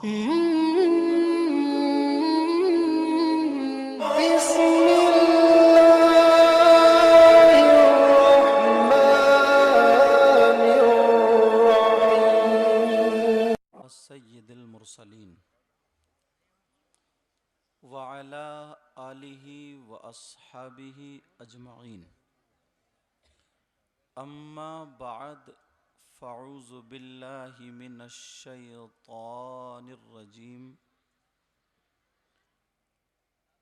सय्यिदिल मुरसलीन व अला आलिहि व अस्हाबिहि अजमईन अम्मा बाद फ़अऊज़ु बिल्लाहि मिनश शैतानिर रजीम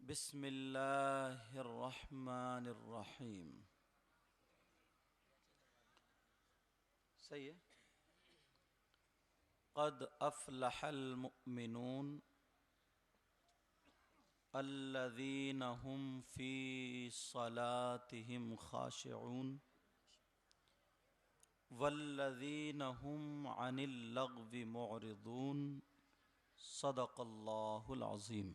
बिस्मिल्लाहिर रहमानिर रहीम। सही है। क़द अफ़लहल मुमिनून अल्लज़ीना हुम फ़ी सलातिहिम ख़ाशिऊन वल्लज़ीना हुम अनिल लग़्वी मुअरिदून। सदक़ल्लाहुल अज़ीम।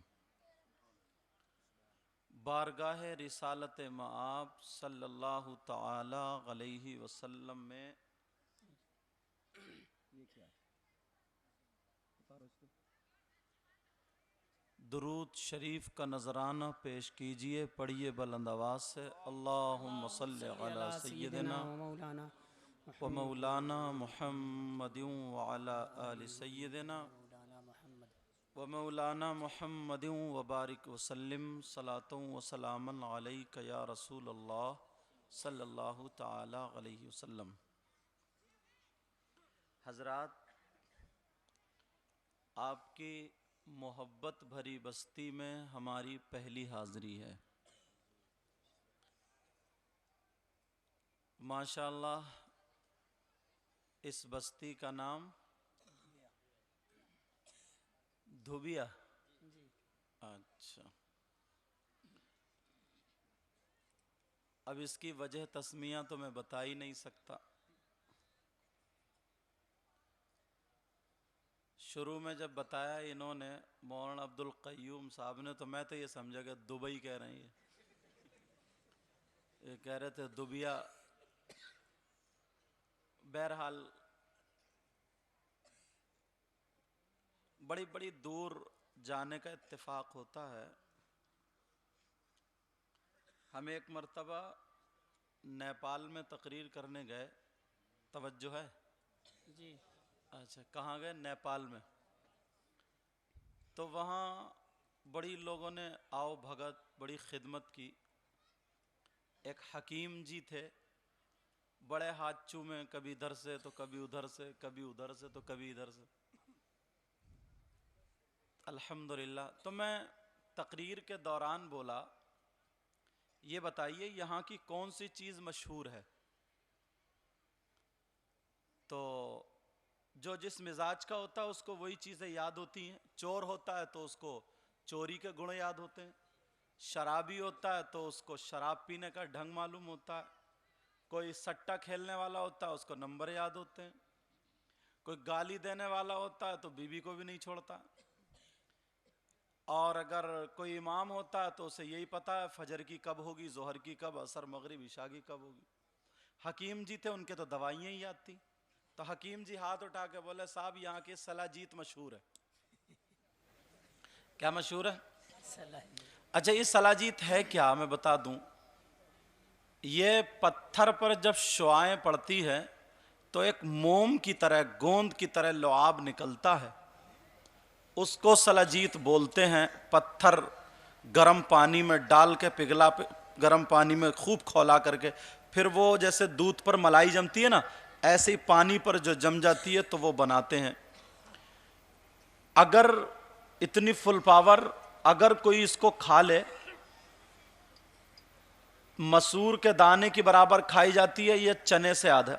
बारगाह रिसालत मआब सल्लल्लाहु तआला अलैहि वसल्लम में दुरूद शरीफ का नजराना पेश कीजिए। पढ़िए बुलंद आवाज़ से। अल्लाहुम्मा सल्लि अला सय्यिदिना व मौलाना मुहम्मदिन व अला आलि सय्यिदिना व मौलाना मुहम्मदिन व बारिक वसल्लिम सलातुन व सलामन अलैका या रसूल अल्लाह सल्लल्लाहु तआला अलैहि वसल्लम। हज़रात, आपकी मोहब्बत भरी बस्ती में हमारी पहली हाज़िरी है। माशाअल्लाह, इस बस्ती का नाम धुबिया। अच्छा, अब इसकी वजह तस्मिया तो मैं बता ही नहीं सकता। शुरू में जब बताया इन्होंने मौलाना अब्दुल क़य्यूम साहब ने, तो मैं तो ये समझा कि दुबई कह रहे हैं। ये कह रहे थे दुबिया। बहरहाल बड़ी बड़ी दूर जाने का इत्तेफाक होता है। हम एक मर्तबा नेपाल में तकरीर करने गए। तवज्जो है जी? अच्छा, कहाँ गए? नेपाल में। तो वहाँ बड़ी लोगों ने आओ भगत, बड़ी खिदमत की। एक हकीम जी थे, बड़े हाथ चूमे, कभी इधर से तो कभी उधर से, कभी उधर से तो कभी इधर से। अल्हम्दुलिल्लाह। तो मैं तकरीर के दौरान बोला, ये बताइए यहाँ की कौन सी चीज़ मशहूर है? तो जो जिस मिजाज का होता है उसको वही चीज़ें याद होती हैं। चोर होता है तो उसको चोरी के गुण याद होते हैं। शराबी होता है तो उसको शराब पीने का ढंग मालूम होता है। कोई सट्टा खेलने वाला होता है उसको नंबर याद होते हैं। कोई गाली देने वाला होता है तो बीवी को भी नहीं छोड़ता। और अगर कोई इमाम होता है तो उसे यही पता है फजर की कब होगी, जोहर की कब, असर मगरिब इशा की कब होगी। हकीम जी थे, उनके तो दवाइयाँ ही याद थी। तो हकीम जी हाथ उठा के बोले, साहब यहाँ की सलाजीत मशहूर है। क्या मशहूर है? अच्छा, ये सलाजीत है क्या, मैं बता दूं। ये पत्थर पर जब शुआएं पड़ती है तो एक मोम की तरह, गोंद की तरह लुआब निकलता है, उसको सलाजीत बोलते हैं। पत्थर गर्म पानी में डाल के पिघला, गर्म पानी में खूब खौला करके, फिर वो जैसे दूध पर मलाई जमती है ना, ऐसे ही पानी पर जो जम जाती है तो वो बनाते हैं। अगर इतनी फुल पावर, अगर कोई इसको खा ले, मसूर के दाने की बराबर खाई जाती है, ये चने से आधा।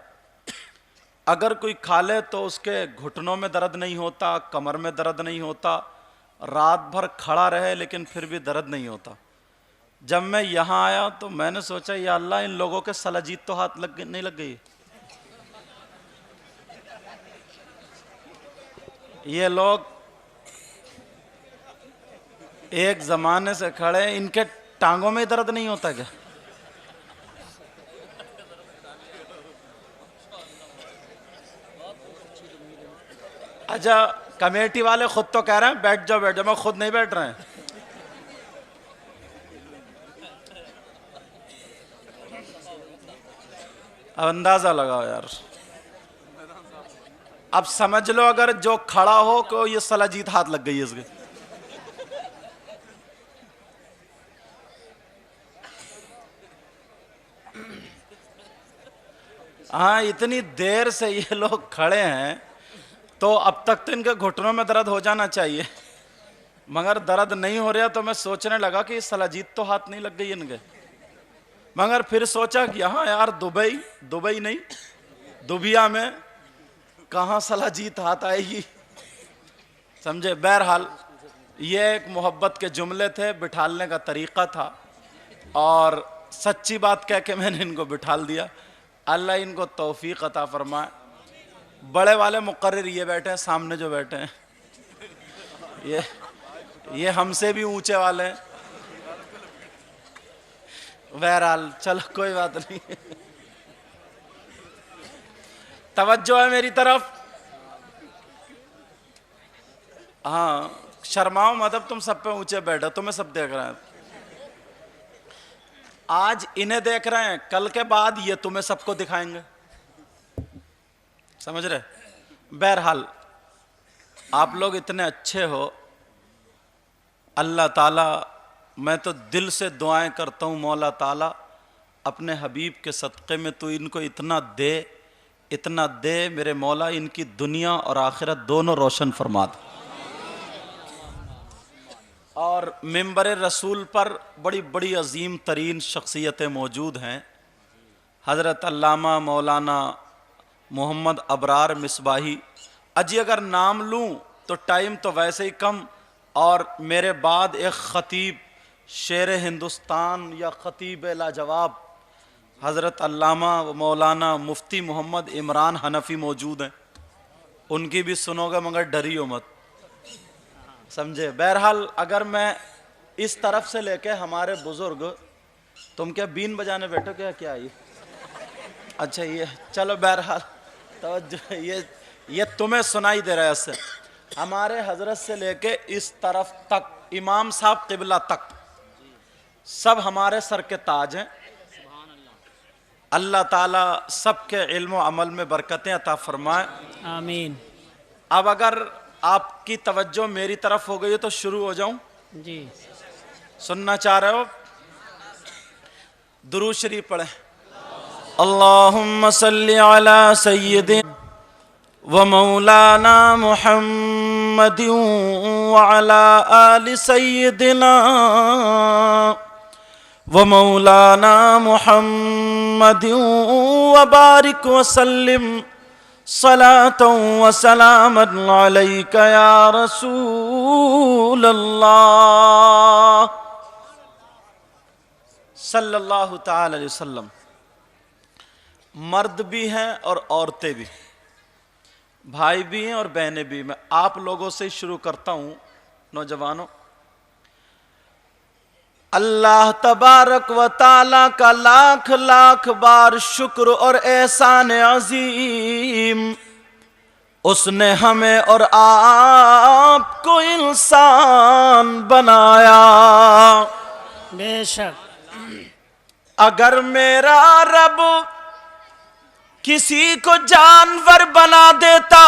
अगर कोई खा ले तो उसके घुटनों में दर्द नहीं होता, कमर में दर्द नहीं होता, रात भर खड़ा रहे लेकिन फिर भी दर्द नहीं होता। जब मैं यहाँ आया तो मैंने सोचा, या अल्लाह, इन लोगों के सलाजीत तो हाथ नहीं लग गई। ये लोग एक जमाने से खड़े, इनके टांगों में दर्द नहीं होता क्या? अच्छा, कमेटी वाले खुद तो कह रहे हैं बैठ जाओ बैठ जाओ, मैं खुद नहीं बैठ रहे हैं। अब अंदाजा लगाओ यार, अब समझ लो अगर जो खड़ा हो को ये सलाजीत हाथ लग गई है इसके। हाँ, इतनी देर से ये लोग खड़े हैं तो अब तक तो इनके घुटनों में दर्द हो जाना चाहिए, मगर दर्द नहीं हो रहा। तो मैं सोचने लगा कि सलाजीत तो हाथ नहीं लग गई इनके, मगर फिर सोचा कि हाँ यार दुबई नहीं, दुबिया में कहाँ सलाजीत हाथ आएगी, समझे। बहरहाल ये एक मोहब्बत के जुमले थे, बिठालने का तरीका था, और सच्ची बात कह के मैंने इनको बिठाल दिया। अल्लाह इनको तौफीक अता फरमाए। बड़े वाले मुकर्रिर ये बैठे हैं सामने, जो बैठे हैं ये हमसे भी ऊंचे वाले हैं। बहरहाल चलो कोई बात नहीं। तवज्जो है मेरी तरफ। हाँ, शर्माओ मत, अब तुम सब पे ऊंचे बैठो, तुम्हें सब देख रहे हैं। आज इन्हें देख रहे हैं, कल के बाद ये तुम्हें सबको दिखाएंगे, समझ रहे। बहरहाल आप लोग इतने अच्छे हो, अल्लाह ताला, मैं तो दिल से दुआएं करता हूँ मौला ताला अपने हबीब के सदक़े में तो इनको इतना दे मेरे मौला, इनकी दुनिया और आखिरत दोनों रोशन फरमा दे। और मिंबर रसूल पर बड़ी बड़ी अजीम तरीन शख्सियतें मौजूद हैं। हज़रत अल्लामा मौलाना मोहम्मद अबरार मिसबाही। अजी अगर नाम लूँ तो टाइम तो वैसे ही कम, और मेरे बाद एक ख़तीब शेर हिंदुस्तान या ख़तीब लाजवाब हज़रत अल्लामा मौलाना मुफ्ती मोहम्मद इमरान हनफ़ी मौजूद हैं, उनकी भी सुनोगे मगर डरियो मत, समझे। बहरहाल अगर मैं इस तरफ से लेके हमारे बुज़ुर्ग, तुम क्या बीन बजाने बैठो क्या ये, अच्छा ये चलो, बहरहाल तो ये तुम्हें सुनाई दे रहा है इससे। हमारे हजरत से लेके इस तरफ तक, इमाम साहब किबला तक, सब हमारे सर के ताज हैं। अल्लाह ताला सबके इल्म व अमल में बरकतें अता फरमाए, आमीन। अब अगर आपकी तवज्जो मेरी तरफ हो गई है तो शुरू हो जाऊं जी। सुनना चाह रहे हो? दुरूद शरीफ पढ़े। अल्लाहुम्मा सल्ली अला सय्यदिना व मौलाना मुहम्मदिन व अला आलि सय्यदिना व मौलाना मुहम्मदिन व बारिक व सल्लिम सलातन व सलामन अलैका या रसूल अल्लाह सल्लल्लाहु ताला अलैहि वसल्लम। मर्द भी हैं और औरतें भी, भाई भी हैं और बहनें भी। मैं आप लोगों से शुरू करता हूं, नौजवानों। अल्लाह तबारक व ताला का लाख लाख बार शुक्र और एहसान अजीम, उसने हमें और आपको इंसान बनाया। बेशक। अगर मेरा रब किसी को जानवर बना देता,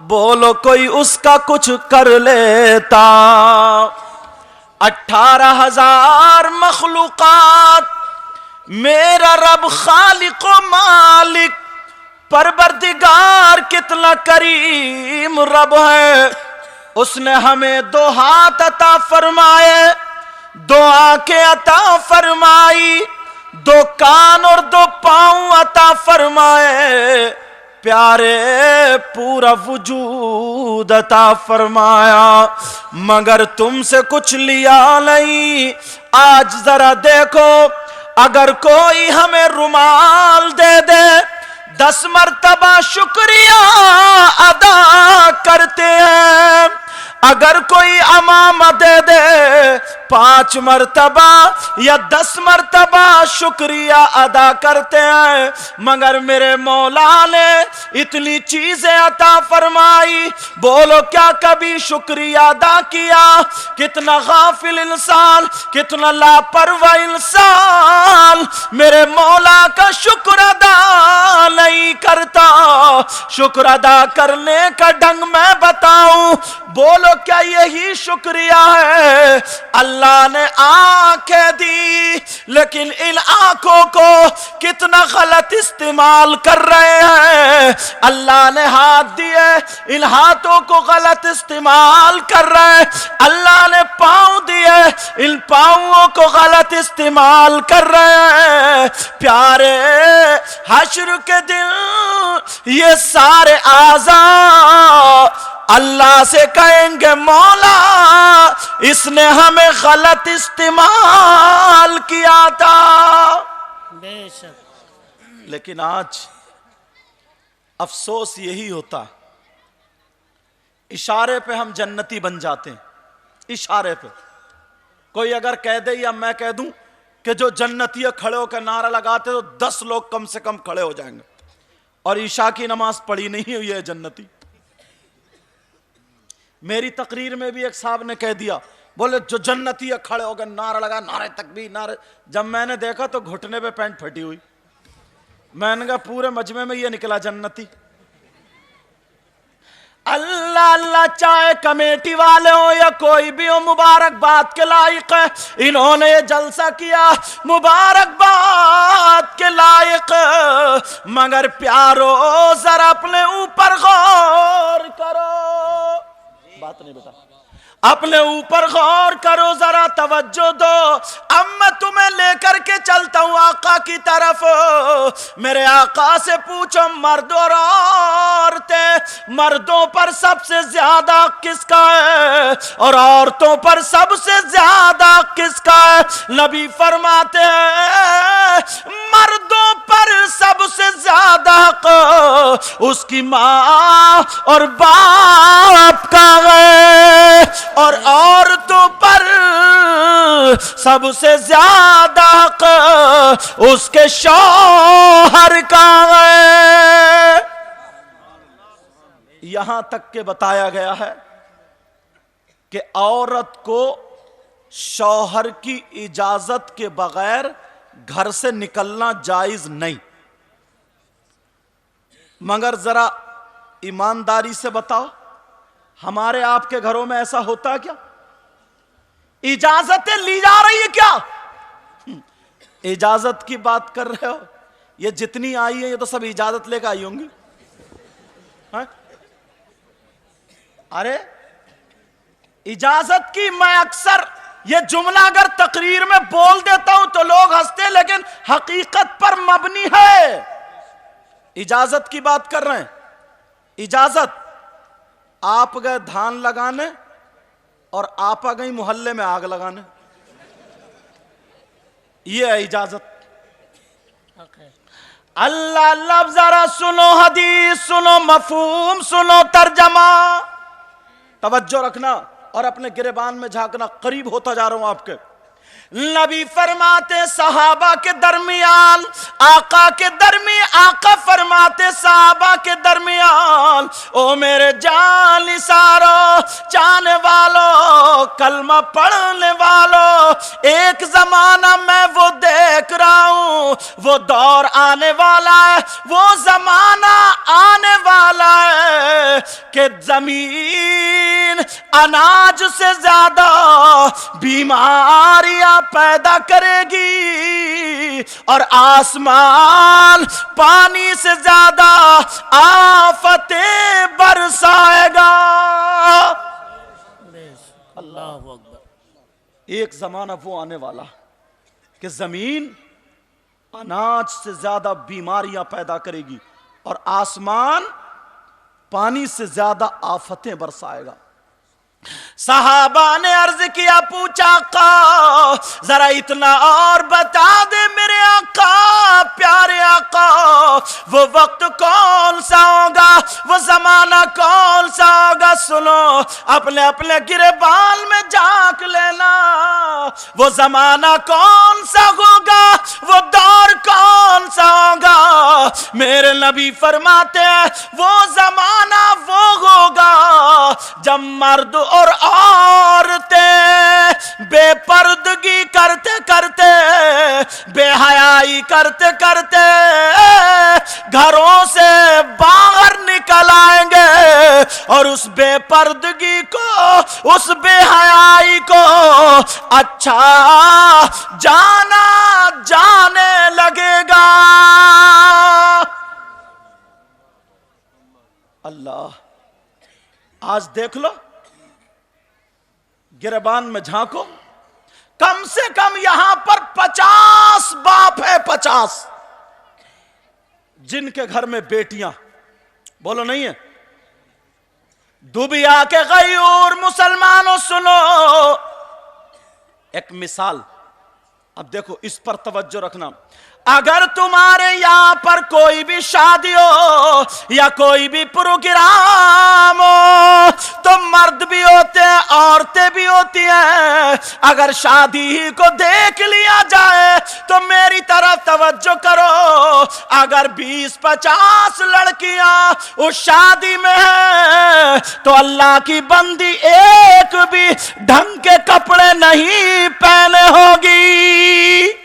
बोलो कोई उसका कुछ कर लेता। 18,000 मखलूकात मेरा रब खालिक व मालिक परवरदिगार कितना करीम रब है। उसने हमें 2 हाथ अता फरमाए, 2 आंखें अता फरमाई, 2 कान और 2 पांव अता फरमाए, प्यारे पूरा वजूद अता फरमाया, मगर तुमसे कुछ लिया नहीं। आज जरा देखो, अगर कोई हमें रुमाल दे दे, 10 मर्तबा शुक्रिया अदा करते हैं। अगर अगर कोई अमामा दे दे 5 मरतबा या 10 मरतबा शुक्रिया अदा करते हैं, मगर मेरे मौला ने इतनी चीजें अता फरमाई, बोलो क्या कभी शुक्रिया अदा किया? कितना गाफिल इंसान, कितना लापरवाह इंसान मेरे मौला का शुक्र अदा नहीं करता। शुक्र अदा करने का ढंग मैं बताऊं, बोलो क्या यही शुक्रिया है? अल्लाह ने आंखें दी, लेकिन इन आंखों को कितना गलत इस्तेमाल कर रहे हैं। अल्लाह ने हाथ दिए, इन हाथों को गलत इस्तेमाल कर रहे हैं। अल्लाह ने पांव दिए, इन पांवों को गलत इस्तेमाल कर रहे हैं। प्यारे हश्र के दिन ये सारे आज़ा अल्लाह से कहेंगे, मौला इसने हमें गलत इस्तेमाल किया था। बेशक। लेकिन आज अफसोस यही होता, इशारे पे हम जन्नती बन जाते हैं। इशारे पे कोई अगर कह दे या मैं कह दूं कि जो जन्नती खड़े होकर नारा लगाते तो 10 लोग कम से कम खड़े हो जाएंगे, और ईशा की नमाज पढ़ी नहीं हुई है जन्नती। मेरी तकरीर में भी एक साहब ने कह दिया, बोले जो जन्नती है खड़े होकर नारा लगा, नारे तकबीर नारे। जब मैंने देखा तो घुटने पे पैंट फटी हुई। मैंने कहा पूरे मजमे में ये निकला जन्नती। अल्लाह अल्लाह, चाहे कमेटी वाले हो या कोई भी हो, मुबारकबाद के लायक है। इन्होंने ये जलसा किया, मुबारकबाद के लायक। मगर प्यारो जरा अपने ऊपर गौर करो। बात नहीं बेटा, अपने ऊपर गौर करो, जरा तवज्जो दो। अब मैं तुम्हें लेकर के चलता हूं आका की तरफ। मेरे आका से पूछो, मर्द और औरतें, मर्दों पर सबसे ज्यादा किसका है और औरतों पर सबसे ज्यादा किसका है? नबी फरमाते हैं मर्दों पर सबसे ज्यादा उसकी माँ और बाप का है, और औरतों पर सबसे ज्यादा हक उसके शौहर का है। यहां तक के बताया गया है कि औरत को शौहर की इजाजत के बगैर घर से निकलना जायज नहीं। मगर जरा ईमानदारी से बताओ, हमारे आपके घरों में ऐसा होता है क्या? इजाजतें ली जा रही है क्या? इजाजत की बात कर रहे हो? ये जितनी आई है ये तो सब इजाजत लेकर आई होंगी। अरे इजाजत की, मैं अक्सर ये जुमला अगर तकरीर में बोल देता हूं तो लोग हंसते हैं, लेकिन हकीकत पर मबनी है। इजाजत की बात कर रहे हैं। इजाजत, आप गए धान लगाने और आपा गई मोहल्ले में आग लगाने, ये है इजाजत। अल्लाह अल्लाह, जरा सुनो हदीस, सुनो मफहूम, सुनो तर्जमा, तवज्जो रखना और अपने गिरेबान में झांकना। करीब होता जा रहा हूं आपके। नबी फरमाते सहाबा के दरमियान, आका के दरमियान, आका फरमाते सहाबा के दरमियान, ओ मेरे जान निसारो चाहने वालों, कलमा पढ़ने वालों, एक जमाना मैं वो देख रहा हूं, वो दौर आने वाला है, वो जमाना आने वाला है कि जमीन अनाज से ज्यादा बीमारियां पैदा करेगी और आसमान पानी से ज्यादा आफतें बरसाएगा। अल्लाह अकबर। एक जमाना वो आने वाला कि जमीन अनाज से ज्यादा बीमारियां पैदा करेगी और आसमान पानी से ज्यादा आफतें बरसाएगा। सहाबा ने अर्ज किया, पूछा आका जरा इतना और बता दे मेरे आका, प्यारे आका, वो वक्त कौन सा होगा, वो जमाना कौन सा होगा। सुनो, अपने अपने गिरबान में झांक लेना, वो जमाना कौन सा होगा, वो दौर कौन सा होगा। मेरे नबी फरमाते हैं वो जमाना वो होगा जब मर्द और औरतें बेपर्दगी करते करते, बेहयाई करते करते घरों से बाहर निकल आएंगे और उस बेपर्दगी को, उस बेहयाई को अच्छा जाना जाने लगेगा। अल्लाह, आज देख लो, गिरबान में झांको, कम से कम यहां पर 50 बाप है, 50 जिनके घर में बेटियां, बोलो नहीं है। दुबिया के गयूर मुसलमानों सुनो एक मिसाल, अब देखो इस पर तवज्जो रखना। अगर तुम्हारे यहां पर कोई भी शादी हो या कोई भी प्रोग्राम हो तो मर्द भी होते हैं, औरतें भी होती हैं। अगर शादी ही को देख लिया जाए तो मेरी तरफ तवज्जो करो, अगर 20-50 लड़कियां उस शादी में हैं तो अल्लाह की बंदी एक भी ढंग के कपड़े नहीं पहने होगी।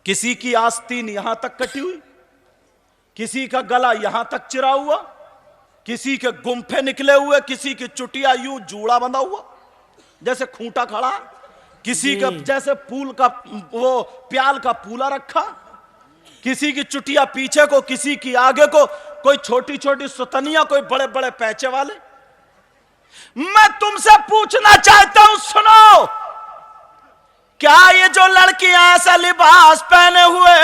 किसी की आस्तीन यहां तक कटी हुई, किसी का गला यहां तक चिरा हुआ, किसी के गुम्फे निकले हुए, किसी की चुटिया यूं जूड़ा बंधा हुआ जैसे खूंटा खड़ा, किसी का जैसे पूल का वो प्याल का पूला रखा, किसी की चुटिया पीछे को, किसी की आगे को, कोई छोटी छोटी सुतनिया, कोई बड़े बड़े पैचे वाले। मैं तुमसे पूछना चाहता हूं, सुनो, क्या ये जो लड़कियां ऐसा लिबास पहने हुए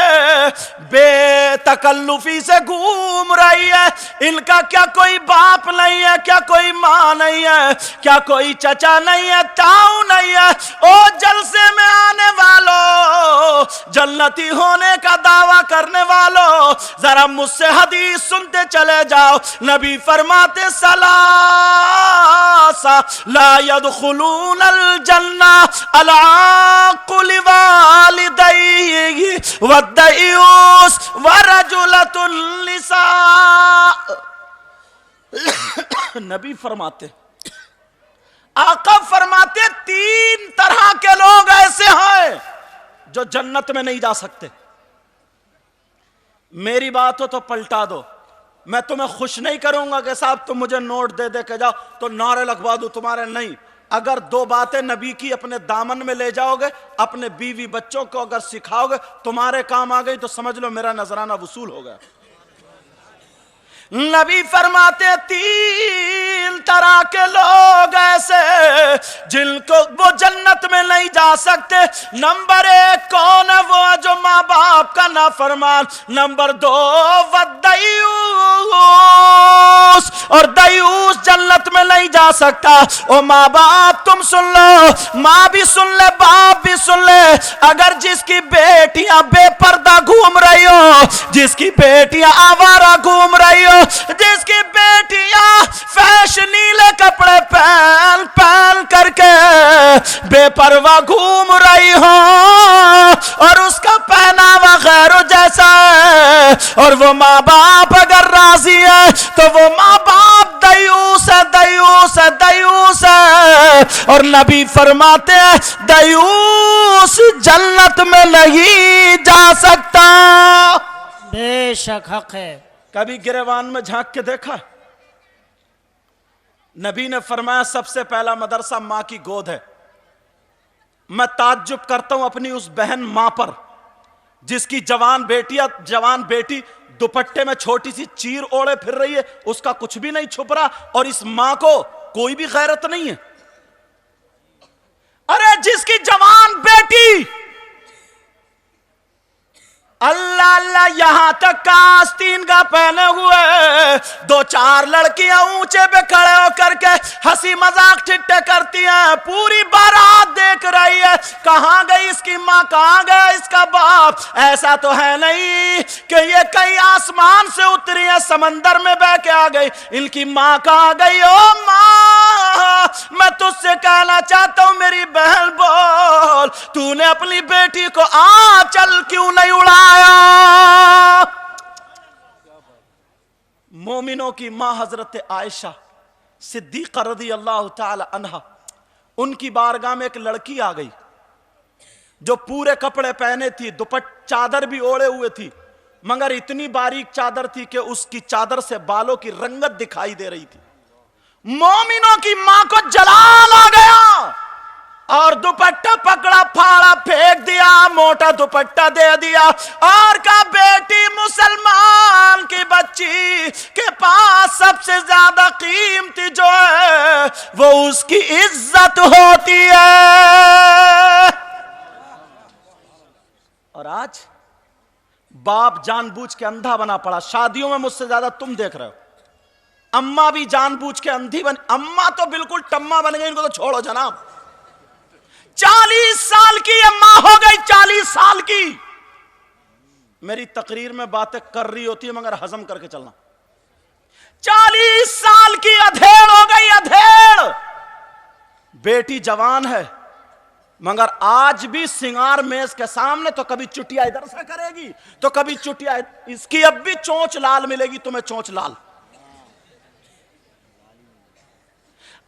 बेतकल्लुफी से घूम रही है, इनका क्या कोई बाप नहीं है, क्या कोई माँ नहीं है, क्या कोई चचा नहीं है, ताऊ नहीं है? ओ जलसे में आने वालों, जन्नती होने का दावा करने वालों, जरा मुझसे हदीस सुनते चले जाओ। नबी फरमाते सलासा ला यदखुलूनल जन्ना अला वालिदैहि वद्दयूस वरजुलतुन निसा। नबी फरमाते, आका फरमाते, 3 तरह के लोग ऐसे हैं जो जन्नत में नहीं जा सकते। मेरी बात हो तो पलटा दो, मैं तुम्हें खुश नहीं करूंगा कि साहब तुम मुझे नोट दे दे के जाओ तो नारे लगवा दूं तुम्हारे, नहीं। अगर 2 बातें नबी की अपने दामन में ले जाओगे, अपने बीवी बच्चों को अगर सिखाओगे, तुम्हारे काम आ गई तो समझ लो मेरा नजराना वसूल हो गया। नबी फरमाते 3 तरह के लोग ऐसे जिनको वो जन्नत में नहीं जा सकते। नंबर 1 कौन है? वो जो माँ बाप का नाफरमान। नंबर 2 वद्दयूस, और दयूस जन्नत में नहीं जा सकता। ओ माँ बाप तुम सुन लो, माँ भी सुन ले, बाप भी सुन ले। अगर जिसकी बेटियां बेपर्दा घूम रही हो, जिसकी बेटियां आवारा घूम रही हो, जिसकी बेटियां फैशनीले कपड़े पहन पहन करके बेपरवाह घूम रही हो और उसका पहनावा गैरों जैसा है, और वो माँ बाप अगर राजी है तो वो माँ बाप दयूस है, दयूस है, दयूस है। और नबी फरमाते हैं दयूस जन्नत में नहीं जा सकता। बेशक हक है। कभी गिरेवान में झांक के देखा? नबी ने फरमाया सबसे पहला मदरसा मां की गोद है। मैं ताज्जुब करता हूं अपनी उस बहन मां पर जिसकी जवान बेटी दुपट्टे में छोटी सी चीर ओढ़े फिर रही है, उसका कुछ भी नहीं छुप रहा, और इस मां को कोई भी गैरत नहीं है। अरे जिसकी जवान बेटी अल्लाह अल्लाह, यहां तक का आस्तीन का पहने हुए 2-4 लड़कियां ऊंचे पे खड़े होकर के हंसी मजाक ठिट्ठे करती हैं। पूरी बारात देख रही है, कहां गई इसकी माँ, कहां गया इसका बाप। ऐसा तो है नहीं कि ये कहीं आसमान से उतरी है, समंदर में बह के आ गई। इनकी माँ कहां गई? ओ माँ, मैं तुझसे कहना चाहता हूं मेरी बहन, बोल तूने अपनी बेटी को आंचल क्यों नहीं उड़ाया? मोमिनों की मां हजरत आयशा सिद्दीक़ा रज़ी अल्लाह ताला अन्हा, उनकी बारगाह में एक लड़की आ गई जो पूरे कपड़े पहने थी, दुपट्टा चादर भी ओढ़े हुए थी, मगर इतनी बारीक चादर थी कि उसकी चादर से बालों की रंगत दिखाई दे रही थी। मोमिनों की मां को जलाल आ गया और दुपट्टा पकड़ा, फाड़ा, फेंक दिया, मोटा दुपट्टा दे दिया और कहा बेटी मुसलमान की बच्ची के पास सबसे ज्यादा कीमती जो है वो उसकी इज्जत होती है। और आज बाप जानबूझ के अंधा बना पड़ा। शादियों में मुझसे ज्यादा तुम देख रहे हो। अम्मा भी जानबूझ के अंधी बन, अम्मा तो बिल्कुल टम्मा बन गई, इनको तो छोड़ो जनाब। 40 साल की अम्मा हो गई, 40 साल की। मेरी तकरीर में बातें कर रही होती है मगर हजम करके चलना। 40 साल की अधेड़ हो गई, अधेड़। बेटी जवान है मगर आज भी सिंगार मेज के सामने तो कभी चुटिया इधर से करेगी तो कभी चुटिया, इसकी अब भी चोंच लाल मिलेगी तुम्हें, चोंच लाल।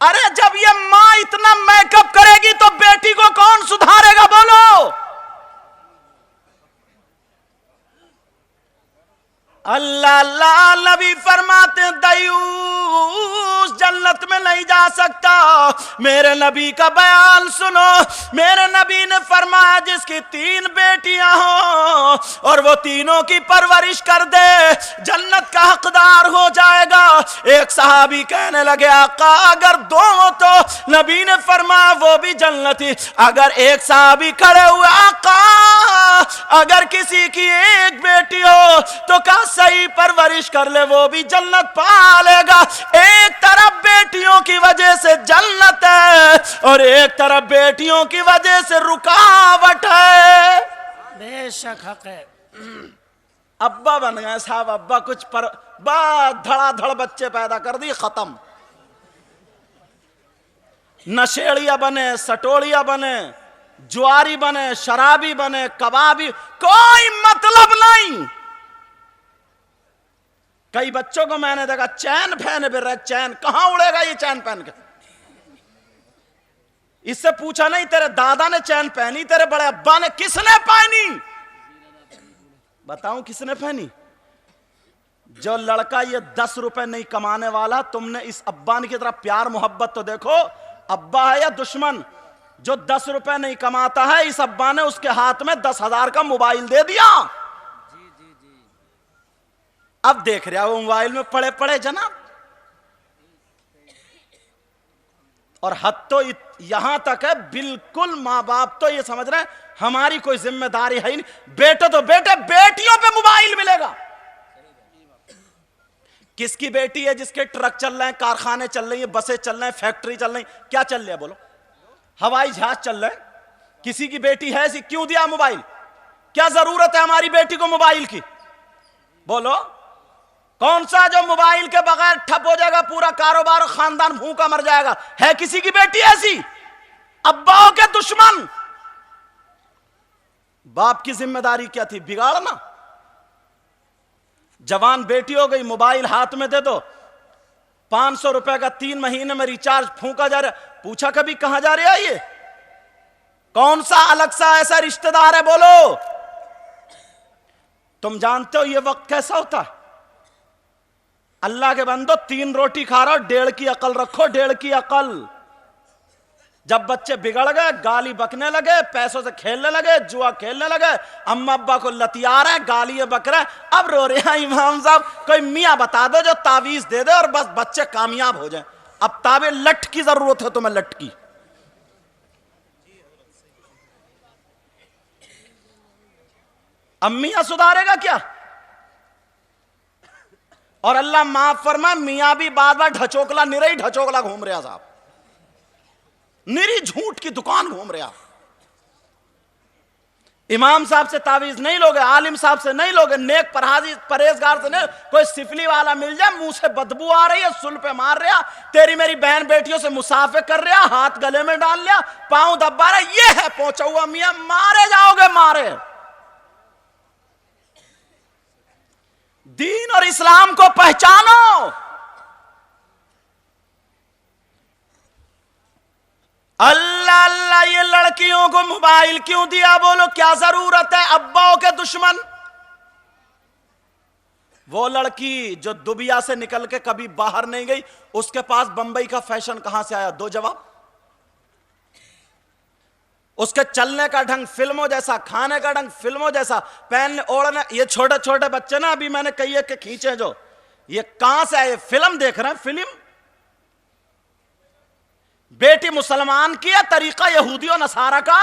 अरे जब ये मां इतना मेकअप करेगी तो बेटी को कौन सुधारेगा बोलो? अल्लाह अल्लाह, नबी फरमाते दयूस जन्नत में नहीं जा सकता। मेरे नबी का बयान सुनो। मेरे नबी ने फरमाया जिसकी 3 बेटियां हो और वो तीनों की परवरिश कर दे जन्नत का हकदार हो जाएगा। एक सहाबी कहने लगे आका अगर 2 हो तो? नबी ने फरमाया वो भी जन्नती। अगर एक सहाबी खड़े हुए आका अगर किसी की एक बेटी हो तो का सही परवरिश कर ले वो भी जन्नत पा लेगा। एक तरफ बेटियों की वजह से जन्नत है और एक तरफ बेटियों की वजह से रुकावट है। बेशक हक है। अब्बा बन गए साहब, अब्बा कुछ पर धड़ाधड़ बच्चे पैदा कर दिए, खत्म। नशेड़िया बने, सटोड़िया बने, जुआरी बने, शराबी बने, कबाबी, कोई मतलब नहीं। कई बच्चों को मैंने देखा चैन पहने पे रह, चैन कहां उड़ेगा ये चैन पहन के? इससे पूछा नहीं तेरे दादा ने चैन पहनी, तेरे बड़े अब्बा ने, किसने पहनी? बताऊं किसने पहनी? जो लड़का ये 10 रुपए नहीं कमाने वाला, तुमने इस अब्बा की तरफ प्यार मोहब्बत तो देखो। अब्बा है या दुश्मन? जो 10 रुपए नहीं कमाता है, इस अब्बा ने उसके हाथ में 10,000 का मोबाइल दे दिया। अब देख रहा वो मोबाइल में पड़े पड़े जनाब। और हद तो यहां तक है बिल्कुल मां बाप तो ये समझ रहे हैं हमारी कोई जिम्मेदारी है ही नहीं। बेटे तो बेटे, बेटियों पे मोबाइल मिलेगा। किसकी बेटी है जिसके ट्रक चल रहे हैं, कारखाने चल रही है, बसें चल रहे हैं, फैक्ट्री चल रही, क्या चल रहा है बोलो? हवाई जहाज चल रहे हैं। किसी की बेटी है ऐसी, क्यों दिया मोबाइल? क्या जरूरत है हमारी बेटी को मोबाइल की बोलो? कौन सा जो मोबाइल के बगैर ठप हो जाएगा पूरा कारोबार और खानदान भूखा मर जाएगा? है किसी की बेटी ऐसी? अब्बाओं के दुश्मन। बाप की जिम्मेदारी क्या थी? बिगाड़ना। जवान बेटी हो गई, मोबाइल हाथ में दे दो, 500 रुपए का 3 महीने में रिचार्ज फूंका जा रहा। पूछा कभी कहां जा रहा है ये? कौन सा अलग सा ऐसा रिश्तेदार है बोलो? तुम जानते हो ये वक्त कैसा होता है? अल्लाह के बंदो 3 रोटी खा रहा हो, 1.5 की अकल रखो, 1.5 की अकल। जब बच्चे बिगड़ गए, गाली बकने लगे, पैसों से खेलने लगे, जुआ खेलने लगे, अम्मा अब्बा को लतिया रहे, गाली बक रहे, अब रो रहे हैं इमाम साहब कोई मियाँ बता दो जो तावीज दे दे और बस बच्चे कामयाब हो जाए। अब ताबे लठ की जरूरत है तुम्हें, लठ की। अब मियां सुधारेगा क्या? और अल्लाह माफ फरमा, मियां भी बार बार ढचोकला, निरी ढचोकला घूम रहा साहब, निरी झूठ की दुकान घूम रहा। इमाम साहब से तावीज नहीं लोगे, आलिम साहब से नहीं लोगे, नेक परहेजगार से नहीं, कोई सिफली वाला मिल जाए, मुंह से बदबू आ रही है, सुल पे मार रहा, तेरी मेरी बहन बेटियों से मुसाफे कर रहा, हाथ गले में डाल लिया, पांव दबा रहा, ये है पहुंचा हुआ मियां, मारे जाओगे मारे। दीन और इस्लाम को पहचानो। अल्लाह अल्लाह, ये लड़कियों को मोबाइल क्यों दिया? बोलो क्या जरूरत है? अब्बाओं के दुश्मन। वो लड़की जो दुबिया से निकल के कभी बाहर नहीं गई, उसके पास बंबई का फैशन कहां से आया? दो जवाब। उसके चलने का ढंग फिल्मों जैसा, खाने का ढंग फिल्मों जैसा, पहनने ओढ़ने, ये छोटे छोटे बच्चे ना, अभी मैंने कई एक के खींचे, जो ये कहां से आए? फिल्म देख रहे हैं, फिल्म। बेटी मुसलमान की है, तरीका यहूदी और नसारा का।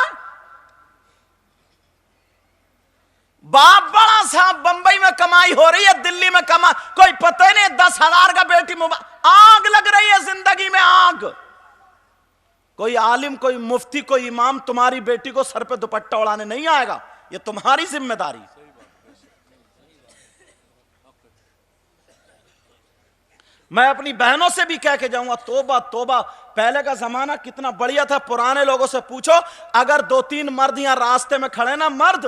बाप बड़ा साहब बंबई में कमाई हो रही है, दिल्ली में कमा, कोई पता ही नहीं, 10,000 का बेटी आग लग रही है जिंदगी में, आग। कोई आलिम, कोई मुफ्ती, कोई इमाम तुम्हारी बेटी को सर पे दुपट्टा उड़ाने नहीं आएगा, ये तुम्हारी जिम्मेदारी। मैं अपनी बहनों से भी कह के जाऊंगा, तोबा तोबा, पहले का जमाना कितना बढ़िया था। पुराने लोगों से पूछो, अगर 2-3 मर्द यहां रास्ते में खड़े ना मर्द,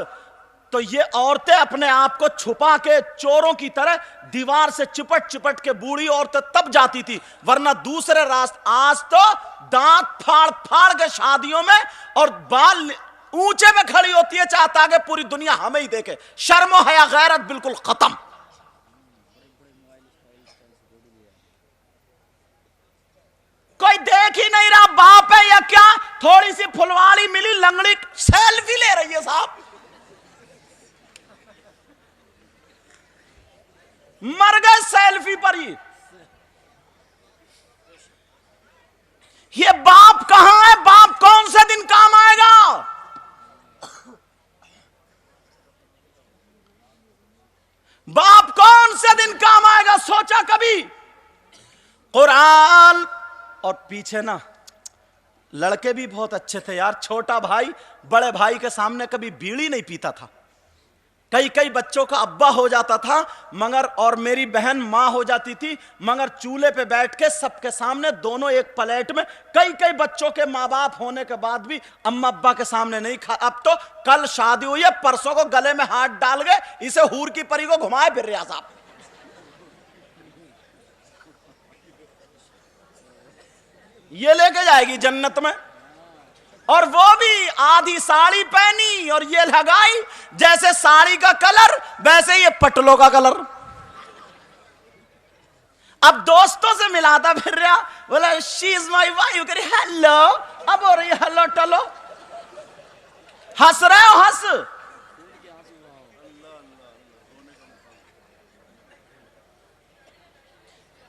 तो ये औरतें अपने आप को छुपा के चोरों की तरह दीवार से चिपट चिपट के, बूढ़ी औरतें तब जाती थी, वरना दूसरे रास्ते। आज तो दांत फाड़ फाड़ के शादियों में, और बाल ऊंचे में खड़ी होती है, चाहता है कि पूरी दुनिया हमें ही देखे। शर्म और हया गैरत बिल्कुल खत्म। कोई देख ही नहीं रहा, बाप है या क्या? थोड़ी सी फुलवाड़ी मिली, लंगड़ी, सेल्फी ले रही है साहब, मर गए सेल्फी पर ही। ये बाप कहां है? बाप कौन से दिन काम आएगा? बाप कौन से दिन काम आएगा? सोचा कभी? कुरान। और पीछे ना लड़के भी बहुत अच्छे थे यार। छोटा भाई बड़े भाई के सामने कभी बीड़ी नहीं पीता था। कई कई बच्चों का अब्बा हो जाता था, मगर, और मेरी बहन मां हो जाती थी, मगर चूल्हे पे बैठ के सबके सामने दोनों एक प्लेट में, कई कई बच्चों के माँ बाप होने के बाद भी अम्मा अब्बा के सामने नहीं खा। अब तो कल शादी हुई है, परसों को गले में हाथ डाल गए, इसे हूर की परी को घुमाए फिर रहा साहब। ये लेके जाएगी जन्नत में, और वो भी आधी साड़ी पहनी और ये लगाई, जैसे साड़ी का कलर वैसे ये पटलों का कलर। अब दोस्तों से मिलाता फिर रहा, बोला शी इज माई वाइफ, कह रही हेलो, अब हो रही हेलो टलो, हंस रहे हो हंस।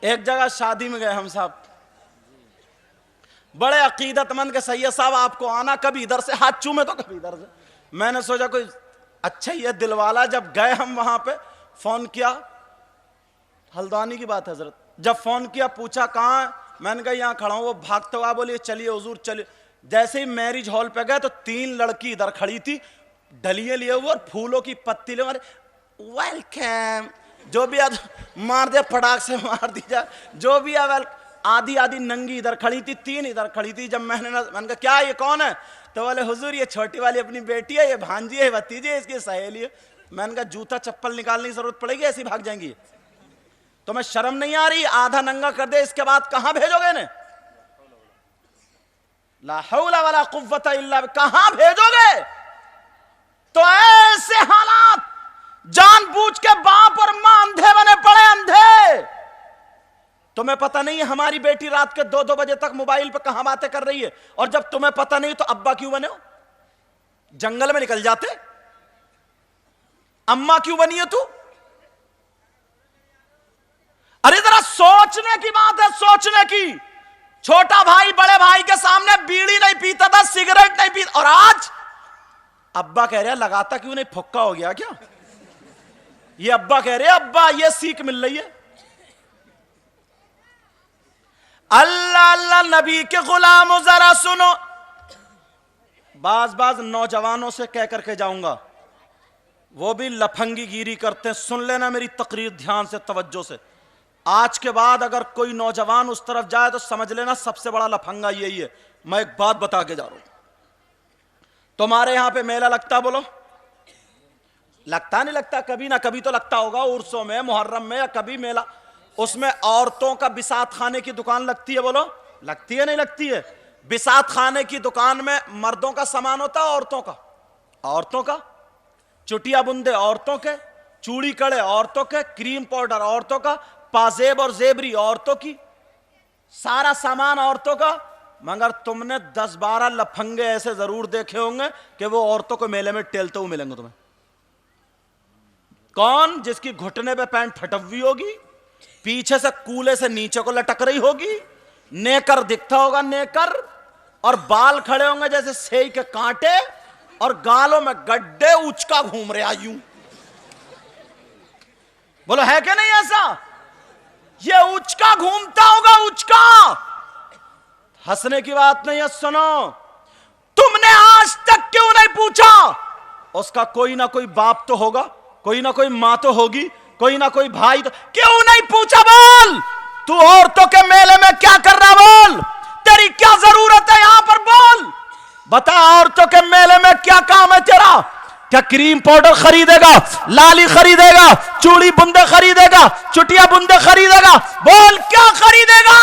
एक जगह शादी में गए हम साहब, बड़े अकीदतमंद के सैयद साहब आपको आना, कभी इधर से हाथ चूमे तो कभी इधर से। मैंने सोचा कोई अच्छा ही है दिलवाला। जब गए हम वहां पे, फोन किया, हल्द्वानी की बात है हजरत, जब फोन किया पूछा कहाँ है, मैंने कहा यहाँ खड़ा हूं। वो भागते हुआ बोलिए चलिए हुजूर चलिए। जैसे ही मैरिज हॉल पे गए तो 3 लड़की इधर खड़ी थी, डलिए लिए हुए और फूलों की पत्ती ले, वेलकम, जो भी मार दे फटाक से मार दी जाए, जो भी है वेलकम। आधी आधी नंगी इधर खड़ी थी, 3 इधर खड़ी थी। जब मैंने कहा क्या ये कौन है, तो बोले हुजूर ये छोटी वाली अपनी बेटी है, ये भांजी है, भतीजी है, इसकी सहेली है। मैंने कहा जूता चप्पल निकालने की जरूरत पड़ेगी, ऐसी भाग जाएंगी? तो मैं शर्म नहीं आ रही? आधा नंगा कर दे, इसके बाद कहां भेजोगे ने? ला हौला वला कुव्वता इल्ला बिल्लाह, कहां भेजोगे? तो ऐसे हालात, जानबूझ के बाप और मां अंधे बने पड़े, अंधे। तुम्हें पता नहीं है हमारी बेटी रात के 2-2 बजे तक मोबाइल पे कहां बातें कर रही है, और जब तुम्हें पता नहीं तो अब्बा क्यों बने हो? जंगल में निकल जाते। अम्मा क्यों बनी है तू? अरे जरा सोचने की बात है, सोचने की। छोटा भाई बड़े भाई के सामने बीड़ी नहीं पीता था, सिगरेट नहीं पीता, और आज अब्बा कह रहे हैं लगाता क्यों नहीं, फुक्का हो गया क्या? ये अब्बा कह रहे अब्बा ये सीख मिल रही है। अल्लाह अल्लाह नबी के गुलामों जरा सुनो, बाज नौजवानों से कह करके जाऊंगा, वो भी लफंगी गिरी करते हैं। सुन लेना मेरी तकरीर ध्यान से, तवज्जो से। आज के बाद अगर कोई नौजवान उस तरफ जाए तो समझ लेना सबसे बड़ा लफंगा यही है। मैं एक बात बता के जा रहा हूं। तुम्हारे यहां पे मेला लगता, बोलो लगता नहीं लगता? कभी ना कभी तो लगता होगा, उर्सों में, मुहर्रम में, या कभी मेला। उसमें औरतों का बिसात खाने की दुकान लगती है, बोलो लगती है नहीं लगती है? बिसात खाने की दुकान में मर्दों का सामान होता है, औरतों का चुटिया बुंदे औरतों के, चूड़ी कड़े औरतों के, क्रीम पाउडर औरतों का, पाजेब और जेबरी औरतों की, सारा सामान औरतों का। मगर तुमने 10-12 लफंगे ऐसे जरूर देखे होंगे कि वो औरतों को मेले में टेलते हुए मिलेंगे तुम्हें। कौन? जिसकी घुटने पे पैंट फटवी होगी, पीछे से कूले से नीचे को लटक रही होगी, नेकर दिखता होगा नेकर, और बाल खड़े होंगे जैसे सेई के कांटे, और गालों में गड्ढे, उचका घूम रहे यूं। बोलो है क्या नहीं ऐसा? ये उचका घूमता होगा, उचका। हंसने की बात नहीं है, सुनो। तुमने आज तक क्यों नहीं पूछा? उसका कोई ना कोई बाप तो होगा, कोई ना कोई मां तो होगी, कोई ना कोई भाई तो, क्यों नहीं पूछा? बोल, तू औरतों के मेले में क्या कर रहा? बोल, तेरी क्या जरूरत है यहां पर? बोल, बता, औरतों के मेले में क्या काम है तेरा? क्या क्रीम पाउडर खरीदेगा, लाली खरीदेगा, चूड़ी बुंदे खरीदेगा, चुटिया बुंदे खरीदेगा? बोल, क्या खरीदेगा?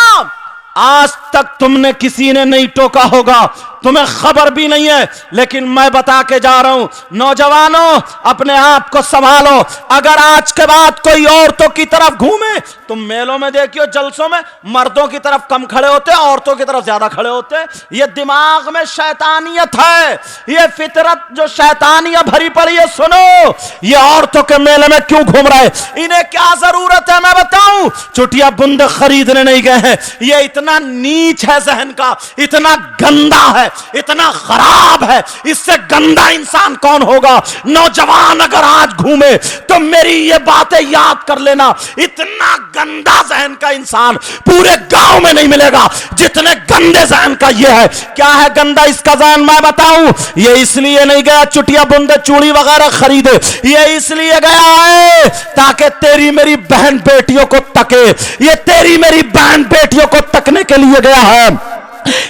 आज तक तुमने किसी ने नहीं टोका होगा, तुम्हें खबर भी नहीं है, लेकिन मैं बता के जा रहा हूं, नौजवानों अपने आप को संभालो। अगर आज के बाद कोई औरतों की तरफ घूमे, तुम मेलों में देखियो, जलसों में मर्दों की तरफ कम खड़े होते, औरतों की तरफ ज्यादा खड़े होते। ये दिमाग में शैतानियत है, ये फितरत जो शैतानियत भरी पड़ी है। सुनो, ये औरतों के मेले में क्यों घूम रहे? इन्हें क्या जरूरत है मैं बताऊं? चुटिया बुंद खरीदने नहीं गए हैं। ये इतना नीच है जहन का, इतना गंदा है, इतना खराब है, इससे गंदा इंसान कौन होगा? नौजवान अगर आज घूमे तो मेरी ये बातें याद कर लेना, इतना गंदा जहन का इंसान पूरे गांव में नहीं मिलेगा जितने गंदे जहन का ये है। क्या है गंदा इसका जहन मैं बताऊं? ये इसलिए नहीं गया चुटिया बुंदे चूड़ी वगैरह खरीदे, ये इसलिए गया है ताकि तेरी मेरी बहन बेटियों को तके। ये तेरी मेरी बहन बेटियों को तकने के लिए गया है।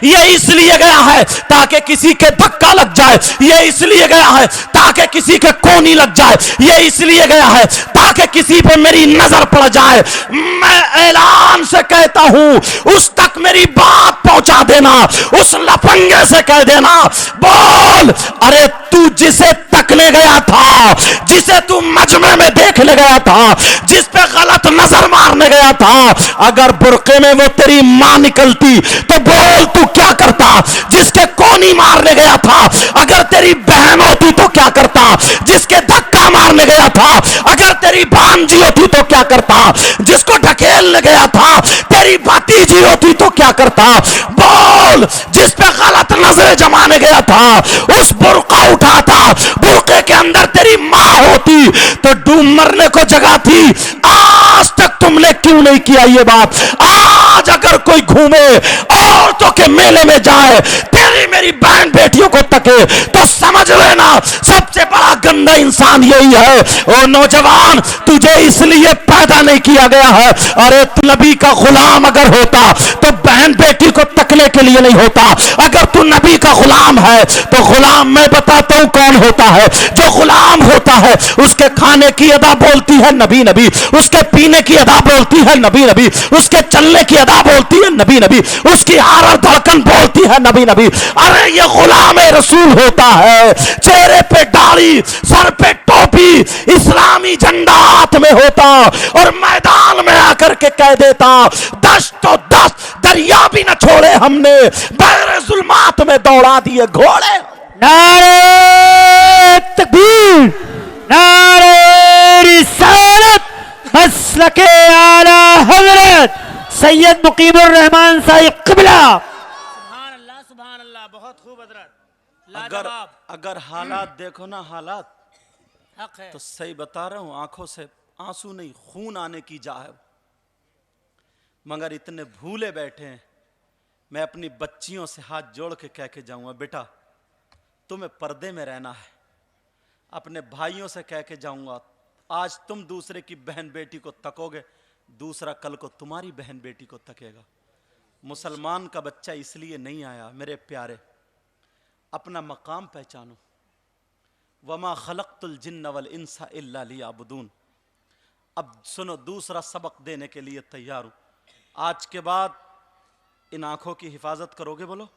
ये इसलिए गया है ताकि किसी के धक्का लग जाए, ये इसलिए गया है ताकि किसी के कोनी लग जाए, ये इसलिए गया है ताकि किसी पे मेरी नजर पड़ जाए। मैं ऐलान से कहता हूं, उस तक मेरी बात पहुंचा देना, उस लफंगे से कह देना, बोल, अरे तू जिसे तकने गया था, जिसे तू मजमे में देखने गया था, जिस पे गलत नजर मारने गया था, अगर बुरके में वो तेरी मां निकलती तो बोल तू क्या करता? जिसके कोनी मारने गया था अगर तेरी बहन होती तो क्या करता? जिसके धक्का मारने गया था अगर तेरी भांजी होती तो क्या करता? जिसको ढकेलने गया था तेरी भतीजी होती तो क्या करता? बोल, जिस पे गलत नजरें जमाने गया था उस बुरका उठाता, बुरके के अंदर तेरी मां होती तो डूब मरने को जगह थी। आज तक तुमने क्यों नहीं किया ये बात? आज अगर कोई घूमे औरतों के मेले में जाए, तेरी मेरी बहन बेटियों को तके, तो समझ लेना सबसे बड़ा गंदा इंसान यही है। ओ नौजवान, तुझे इसलिए पैदा नहीं किया गया है। अरे तू नबी का गुलाम अगर होता तो बहन बेटी को तकने के लिए नहीं होता। अगर तू नबी का गुलाम है तो गुलाम मैं बताता हूं कौन होता है। जो गुलाम होता है उसके खाने की अदा बोलती है नबी नबी, उसके पीने की अदा बोलती है नबी नबी, उसके चलने की अदा बोलती है नबी नबी, उसकी हार और धड़कन बोलती है नबी नबी। अरे ये गुलाम रसूल होता है, चेहरे पे दाढ़ी, सर पे टोपी, इस्लामी झंडा हाथ में होता और मैदान में आकर के कह देता, 10 तो 10 दरिया भी न छोड़े हमने, बहरे जुल्मात में दौड़ा दिए घोड़े। नारे तकबीर, नारे रिसालत, मसलके आला हजरत सैयद मुकीमुर रहमान साहिब क़िबला। सुभान अल्लाह, बहुत खूब हजरत। अगर हालात देखो ना, हालात हक है। तो सही बता रहा हूं, आंखों से आंसू नहीं खून आने की जा है, मगर इतने भूले बैठे हैं। मैं अपनी बच्चियों से हाथ जोड़ के कह के जाऊंगा, बेटा तुम्हें पर्दे में रहना है। अपने भाइयों से कह के जाऊंगा, आज तुम दूसरे की बहन बेटी को तकोगे, दूसरा कल को तुम्हारी बहन बेटी को तकेगा। मुसलमान का बच्चा इसलिए नहीं आया मेरे प्यारे, अपना मकाम पहचानो। वमा खलक़तुल जिन्न वल इंसा इल्ला लियाबुदून। अब सुनो, दूसरा सबक देने के लिए तैयार हूं। आज के बाद इन आंखों की हिफाजत करोगे? बोलो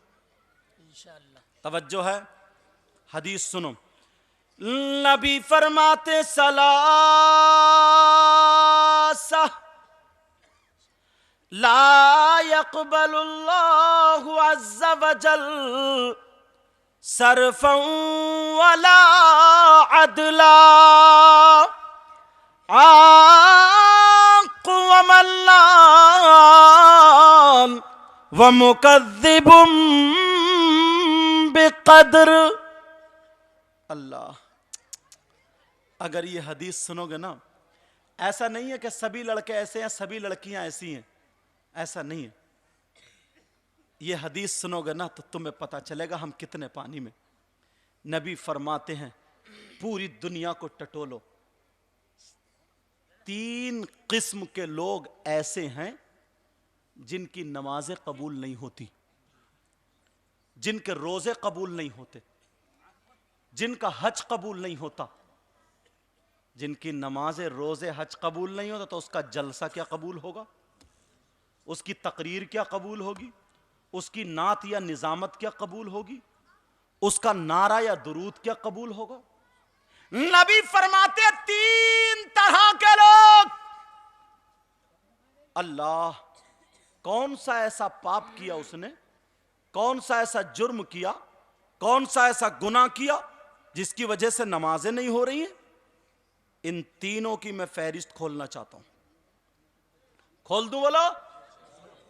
इंशाअल्लाह। तवज्जो है, हदीस सुनो। नबी फरमाते सलासा ला यक़बलुल्लाहु अज़्ज़ वजल सरफ़न वला अदला आक़ व मल्लान व मुकज़्ज़िबुम बिक़द्र। अल्लाह, अगर ये हदीस सुनोगे ना, ऐसा नहीं है कि सभी लड़के ऐसे हैं सभी लड़कियां ऐसी हैं, ऐसा नहीं है। ये हदीस सुनोगे ना तो तुम्हें पता चलेगा हम कितने पानी में। नबी फरमाते हैं पूरी दुनिया को टटोलो, 3 किस्म के लोग ऐसे हैं जिनकी नमाजें कबूल नहीं होती, जिनके रोजे कबूल नहीं होते, जिनका हज कबूल नहीं होता। जिनकी नमाजें रोजे हज कबूल नहीं होता तो उसका जलसा क्या कबूल होगा, उसकी तकरीर क्या कबूल होगी, उसकी नात या निजामत क्या कबूल होगी, उसका नारा या दुरूद क्या कबूल होगा। नबी फरमाते 3 तरह के लोग। अल्लाह, कौन सा ऐसा पाप किया उसने, कौन सा ऐसा जुर्म किया, कौन सा ऐसा गुनाह किया जिसकी वजह से नमाजें नहीं हो रही हैं। इन तीनों की मैं फहरिस्त खोलना चाहता हूं। खोल दूं? बोलो।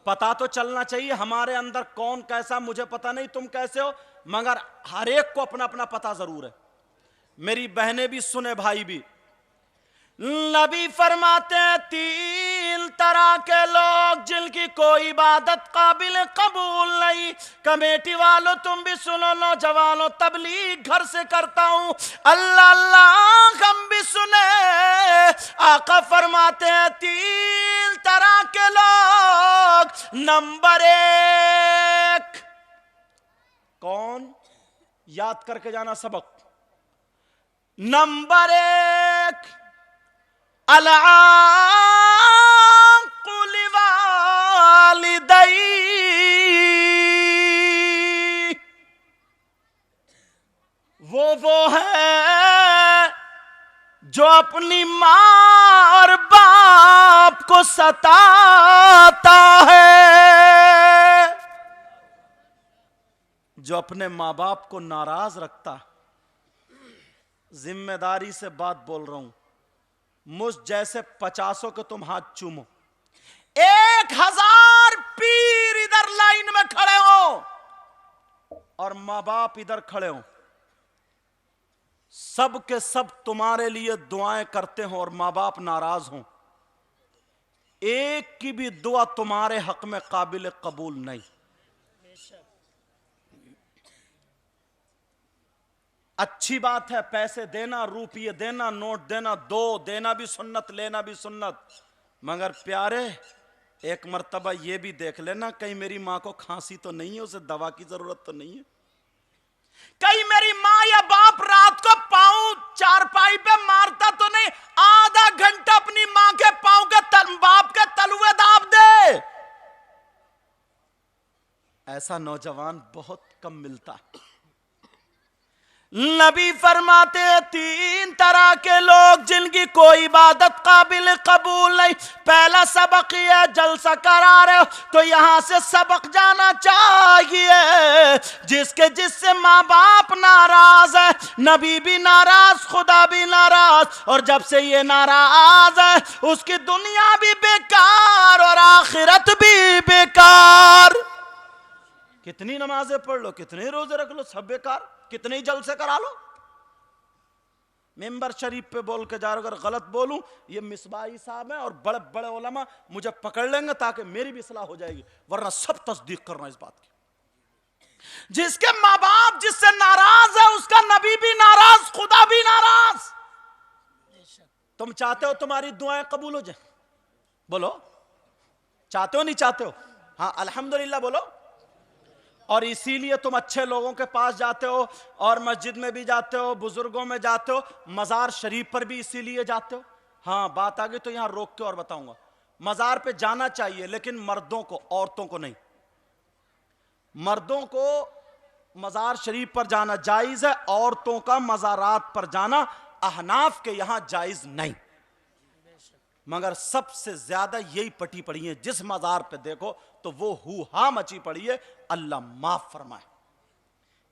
पता तो चलना चाहिए हमारे अंदर कौन कैसा, मुझे पता नहीं तुम कैसे हो, मगर हर एक को अपना अपना पता जरूर है। मेरी बहनें भी सुने, भाई भी। नबी फरमाते हैं 3 तरह के लोग जिनकी कोई इबादत काबिल कबूल नहीं। कमेटी वालों तुम भी सुनो, नौजवानों तबलीग घर से करता हूं, अल्लाह अल्लाह हम भी सुने। आका फरमाते हैं 3 तरह के लोग। नंबर 1 कौन? याद करके जाना सबक। नंबर 1 अल-आक़ु लिवालिदैहि। वो है जो अपनी माँ और बाप को सताता है, जो अपने माँ बाप को नाराज रखता। जिम्मेदारी से बात बोल रहा हूं, मुझ जैसे 50 के तुम हाथ चूमो, 1000 पीर इधर लाइन में खड़े हो और मां बाप इधर खड़े हो, सब के सब तुम्हारे लिए दुआएं करते हो और मां बाप नाराज हो, एक की भी दुआ तुम्हारे हक में काबिल कबूल नहीं। अच्छी बात है पैसे देना, रुपये देना, नोट देना, दो देना भी सुन्नत, लेना भी सुन्नत, मगर प्यारे एक मर्तबा ये भी देख लेना कहीं मेरी मां को खांसी तो नहीं है, उसे दवा की जरूरत तो नहीं है। कहीं मेरी मां या बाप रात को पांव चारपाई पे मारता तो नहीं, आधा घंटा अपनी मां के पांव के बाप के तलुए दाब दे। ऐसा नौजवान बहुत कम मिलता है। नबी फरमाते हैं 3 तरह के लोग जिनकी कोई इबादत काबिल कबूल नहीं। पहला सबक यह, जलसा करा रहे हो तो यहां से सबक जाना चाहिए, जिसके जिससे माँ बाप नाराज है, नबी भी नाराज, खुदा भी नाराज, और जब से ये नाराज है उसकी दुनिया भी बेकार और आखिरत भी बेकार। कितनी नमाजें पढ़ लो, कितने रोजे रख लो, सब बेकार, कितने जलसे करा लो। मेंबर शरीफ पे बोल के जा रहा हूं, अगर गलत बोलूं ये मिसबाही साहब हैं और बड़े बड़े उलमा मुझे पकड़ लेंगे ताकि मेरी भी इस्लाह हो जाएगी, वरना सब तस्दीक करना इस बात की। जिसके माँ बाप जिससे नाराज है उसका नबी भी नाराज, खुदा भी नाराज। तुम चाहते हो तुम्हारी दुआएं कबूल हो जाए? बोलो चाहते हो नहीं चाहते हो? हाँ अल्हम्दुलिल्लाह बोलो। और इसीलिए तुम अच्छे लोगों के पास जाते हो और मस्जिद में भी जाते हो, बुजुर्गों में जाते हो, मजार शरीफ पर भी इसीलिए जाते हो। हाँ बात आ गई तो यहां रोक के और बताऊंगा। मजार पे जाना चाहिए लेकिन मर्दों को, औरतों को नहीं। मर्दों को मजार शरीफ पर जाना जायज है, औरतों का मजारात पर जाना अहनाफ के यहां जायज नहीं। मगर सबसे ज्यादा यही पटी पड़ी है, जिस मजार पे देखो तो वो हूहा मची पड़ी है, अल्लाह माफ फरमाए।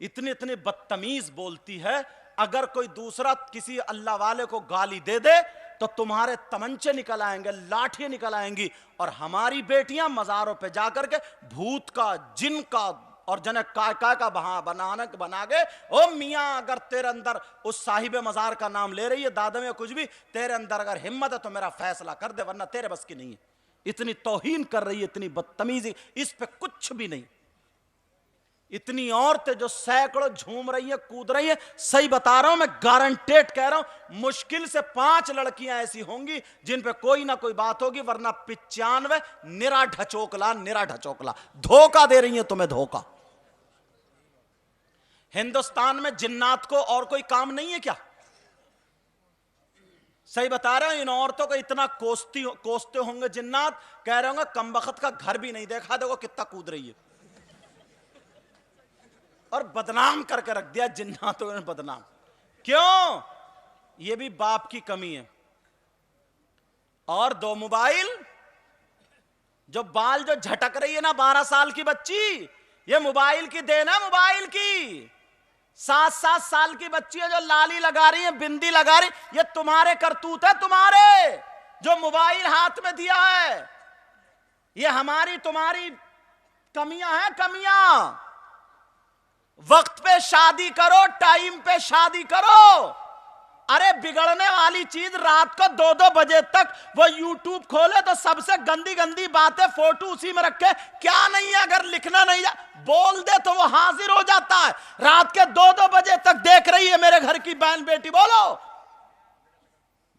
इतनी इतनी बदतमीज बोलती है, अगर कोई दूसरा किसी अल्लाह वाले को गाली दे दे तो तुम्हारे तमंचे निकल आएंगे, लाठियां निकल आएंगी। और हमारी बेटियां मजारों पे जाकर के भूत का, जिन का और जने काय का बना के, ओ मियां अगर तेरे अंदर उस साहिब मजार का नाम ले रही है, दादम या कुछ भी, तेरे अंदर अगर हिम्मत है तो मेरा फैसला कर दे, वरना तेरे बस की नहीं है। इतनी तौहीन कर रही है, इतनी बदतमीजी, इस पे कुछ भी नहीं। इतनी औरतें जो सैकड़ों झूम रही है, कूद रही है, सही बता रहा हूं मैं, गारंटेड कह रहा हूं, मुश्किल से 5 लड़कियां ऐसी होंगी जिन पे कोई ना कोई बात होगी, वरना 95 निरा ढचोकला धोखा दे रही है तुम्हें, धोखा। हिंदुस्तान में जिन्नात को और कोई काम नहीं है क्या? सही बता रहे हो, इन औरतों को इतना कोसते होंगे जिन्नात, कह रहे होंगे कमबख्त का घर भी नहीं देखा, देखो कितना कूद रही है। और बदनाम करके रख दिया जिन्नातों ने, बदनाम क्यों? ये भी बाप की कमी है। और 2 मोबाइल, जो बाल जो झटक रही है ना 12 साल की बच्ची, ये मोबाइल की देन है, मोबाइल की। 7-7 साल की बच्ची है जो लाली लगा रही है, बिंदी लगा रही, ये तुम्हारे करतूत है, तुम्हारे जो मोबाइल हाथ में दिया है। ये हमारी तुम्हारी कमियां हैं, कमियां। वक्त पे शादी करो, टाइम पे शादी करो। अरे बिगड़ने वाली चीज, रात को 2-2 बजे तक वो यूट्यूब खोले तो सबसे गंदी गंदी बातें, फोटो उसी में रखे, क्या नहीं है, अगर लिखना नहीं है बोल दे तो वो हाजिर हो जाता है। रात के 2-2 बजे तक देख रही है मेरे घर की बहन बेटी, बोलो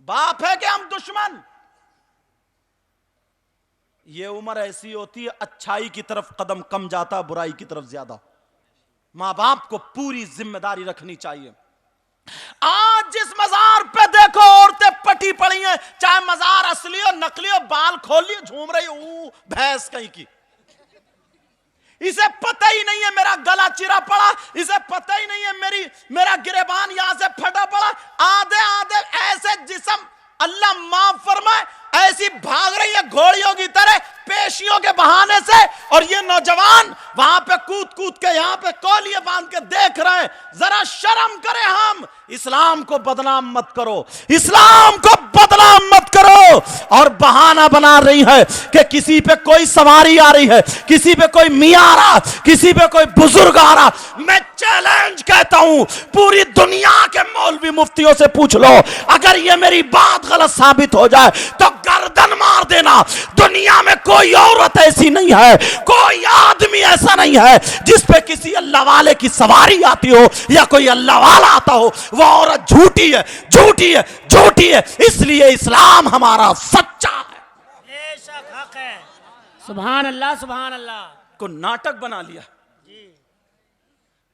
बाप है कि हम दुश्मन? ये उम्र ऐसी होती है, अच्छाई की तरफ कदम कम जाता, बुराई की तरफ ज्यादा। मां बाप को पूरी जिम्मेदारी रखनी चाहिए। आज जिस मजार पे देखो औरतें पटी पड़ी हैं, चाहे मजार असली हो नकली हो, बाल खोलिए झूम रही हो, भैंस कहीं की। इसे पता ही नहीं है मेरा गला चिरा पड़ा, इसे पता ही नहीं है मेरा गिरेबान यहां से फटा पड़ा। आधे आधे ऐसे जिस्म, अल्लाह माफ फरमाए, ऐसी भाग रही है घोड़ियों की तरह पेशियों के बहाने से, और ये नौजवान वहां पे कूद कूद के यहां पे कौलिए बांध के देख रहे हैं। जरा शर्म करें हम। इस्लाम को बदनाम मत करो, इस्लाम को बदनाम मत करो। और बहाना बना रही है कि किसी पे कोई सवारी आ रही है, किसी पे कोई मियां आ रहा, किसी पे कोई बुजुर्ग आ रहा। मैं चैलेंज कहता हूं, पूरी दुनिया के मौलवी मुफ्तियों से पूछ लो, अगर ये मेरी बात गलत साबित हो जाए तो गर्दन मार देना। दुनिया में कोई औरत ऐसी नहीं है, कोई आदमी ऐसा नहीं है जिस पे किसी अल्लाह वाले की सवारी आती हो या कोई अल्लाह वाला आता हो। वो औरत झूठी है, झूठी है, झूठी है। इसलिए इस्लाम हमारा सच्चा है। बेशक हक है। सुभान अल्लाह, सुभान अल्लाह। को नाटक बना लिया।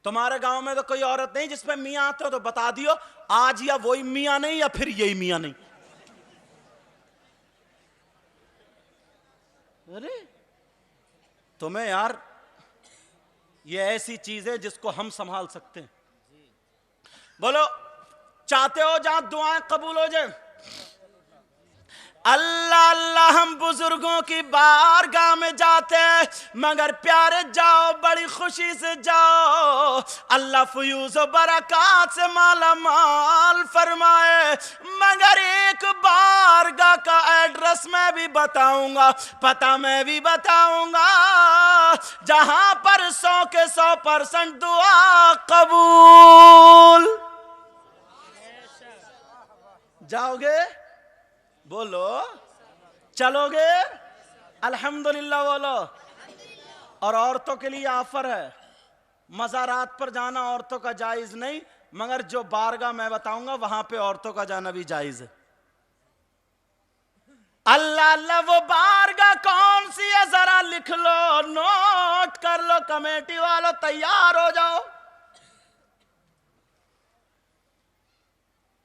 तुम्हारे गांव में तो कोई औरत नहीं जिस पे मियां आते हो तो बता दियो, आज या वही मियां नहीं या फिर यही मियां नहीं। अरे तुम्हें यार, ये ऐसी चीज है जिसको हम संभाल सकते हैं। बोलो चाहते हो जहां दुआएं कबूल हो जाए? अल्लाह अल्लाह हम बुजुर्गों की बारगाह में जाते हैं, मगर प्यारे जाओ बड़ी खुशी से जाओ। अल्लाह फयूज बरकत से माला माल फरमाए। मगर एक बारगाह का एड्रेस मैं भी बताऊंगा, पता मैं भी बताऊंगा, जहां पर 100 के 100% दुआ कबूल। जाओगे? बोलो। चलोगे? अल्हम्दुलिल्लाह बोलो। और औरतों के लिए ऑफर है, मज़ारात पर जाना औरतों का जायज नहीं, मगर जो बारगाह मैं बताऊंगा वहां पे औरतों का जाना भी जायज है। अल्लाह अल्लाह, वो बारगाह कौन सी है जरा लिख लो, नोट कर लो, कमेटी वालों तैयार हो जाओ।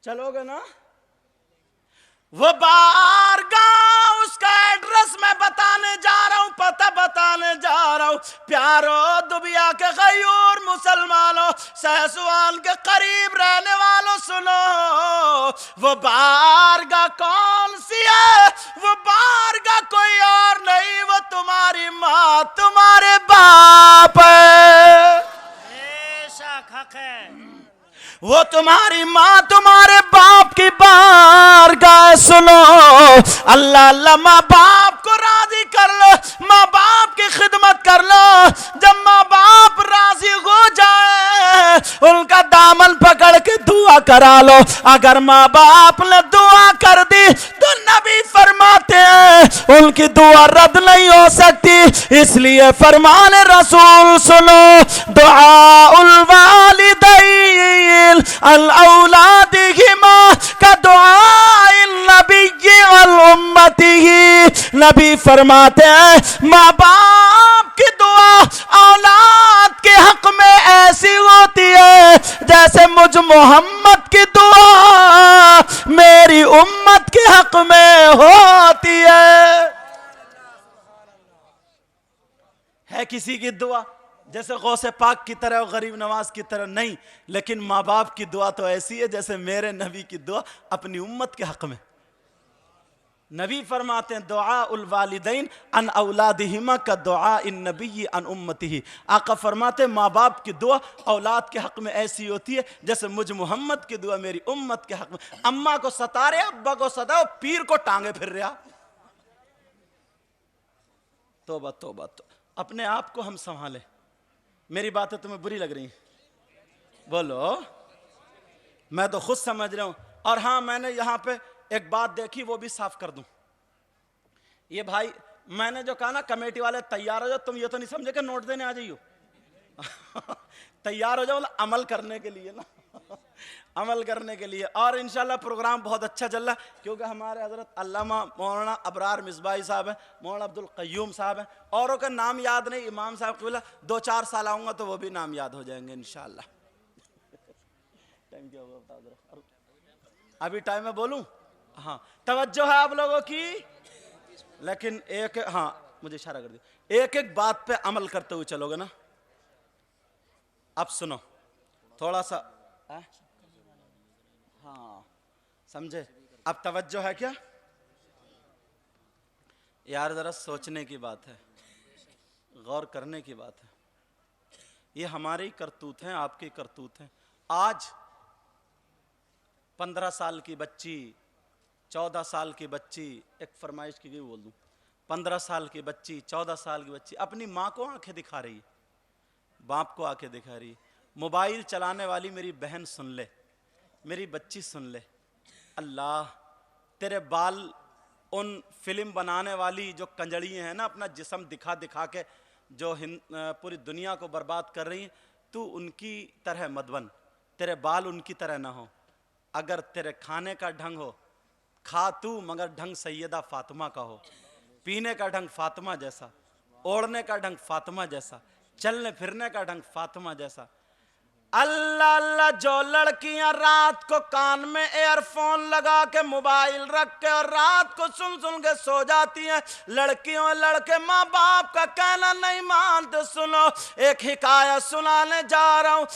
चलोगे ना? वो बारगाह, उसका एड्रेस मैं बताने जा रहा हूं, पता बताने जा रहा हूं। प्यारो दुबिया के गयूर मुसलमानों, सहसवान के करीब रहने वालों सुनो, वो बारगाह कौन सी है? वो बारगाह कोई और नहीं, वो तुम्हारी माँ तुम्हारे बाप है। बेशक हक है। वो तुम्हारी माँ तुम्हारे बाप की बारगाह सुनो। अल्लाह अल्लाह, माँ बाप को राजी कर लो, माँ बाप की खिदमत कर लो। जब माँ बाप राजी हो जाए, उनका दामन पकड़ के दुआ करा लो। अगर माँ बाप ने दुआ कर दी तो नबी फरमाते हैं उनकी दुआ रद्द नहीं हो सकती। इसलिए फरमान रसूल सुनो, दुआउल वालिदैन अल औलादिहिमा का दुआइल नबी अल उम्मतिही। नबी फरमाते हैं माँ बाप की दुआ औलाद के हक में ऐसी होती है जैसे मुझ मोहम्मद की दुआ मेरी उम्मत के हक में होती है किसी की दुआ जैसे गौसे पाक की तरह और गरीब नवाज की तरह नहीं, लेकिन माँ बाप की दुआ तो ऐसी है जैसे मेरे नबी की दुआ अपनी उम्मत के हक में। नबी फरमाते हैं दुआ उल वालिदैन अन औलादिहिमा का दुआ इन नबी अन उम्मतिही। आका फरमाते माँ बाप की दुआ औलाद के हक में ऐसी होती है जैसे मुझ मोहम्मद की दुआ मेरी उम्मत के हक में। अम्मा को सता रहे, अब्बा को सताओ, पीर को टांगे फिर रहा। तोबा तोबा तो अपने आप को हम संभालें। मेरी बातें तुम्हें बुरी लग रही हैं? बोलो। मैं तो खुद समझ रहा हूं। और हाँ, मैंने यहां पे एक बात देखी, वो भी साफ कर दूं। ये भाई मैंने जो कहा ना कमेटी वाले तैयार हो जाओ, तुम ये तो नहीं समझे कि नोट देने आ जाइयो। तैयार हो जाओ, मतलब अमल करने के लिए ना, अमल करने के लिए। और इंशाल्लाह प्रोग्राम बहुत अच्छा चल रहा है, क्योंकि हमारे हजरत अल्लामा मौलाना अबरार मिसबाही साहब हैं, मौलाना अब्दुल क़य्यूम साहब हैं, औरों का नाम याद नहीं, इमाम साहब क़िबला 2-4 साल आऊँगा तो वो भी नाम याद हो जाएंगे इंशाल्लाह। टाइम क्या होगा बता दो, अभी टाइम में बोलूँ? हाँ, तवज्जो है आप लोगों की। लेकिन एक, हाँ मुझे इशारा कर दिया, एक एक बात पे अमल करते हुए चलोगे ना। अब सुनो थोड़ा सा, हाँ समझे? अब तवज्जो है क्या यार? जरा सोचने की बात है, गौर करने की बात है। ये हमारी करतूत हैं, आपकी करतूत हैं। आज 15 साल की बच्ची, 14 साल की बच्ची, एक फरमाइश की गई बोल दूं, 15 साल की बच्ची, 14 साल की बच्ची अपनी माँ को आंखें दिखा रही है, बाप को आंखें दिखा रही है। मोबाइल चलाने वाली मेरी बहन सुन ले, मेरी बच्ची सुन ले। अल्लाह तेरे बाल उन फिल्म बनाने वाली जो कंजड़ी हैं ना, अपना जिस्म दिखा दिखा के जो पूरी दुनिया को बर्बाद कर रही हैं, तू उनकी तरह मत बन, तेरे बाल उनकी तरह ना हो। अगर तेरे खाने का ढंग हो, खा तू मगर ढंग सैयदा फातिमा का हो, पीने का ढंग फातिमा जैसा, ओढ़ने का ढंग फातिमा जैसा, चलने फिरने का ढंग फातिमा जैसा। अल्लाह अल्लाह, जो लड़कियां रात को कान में एयरफोन लगा के मोबाइल रख के और रात को सुन सुन के सो जाती हैं, लड़कियों लड़के माँ बाप का कहना नहीं मानते। सुनो, एक हिकायत सुनाने जा रहा हूं।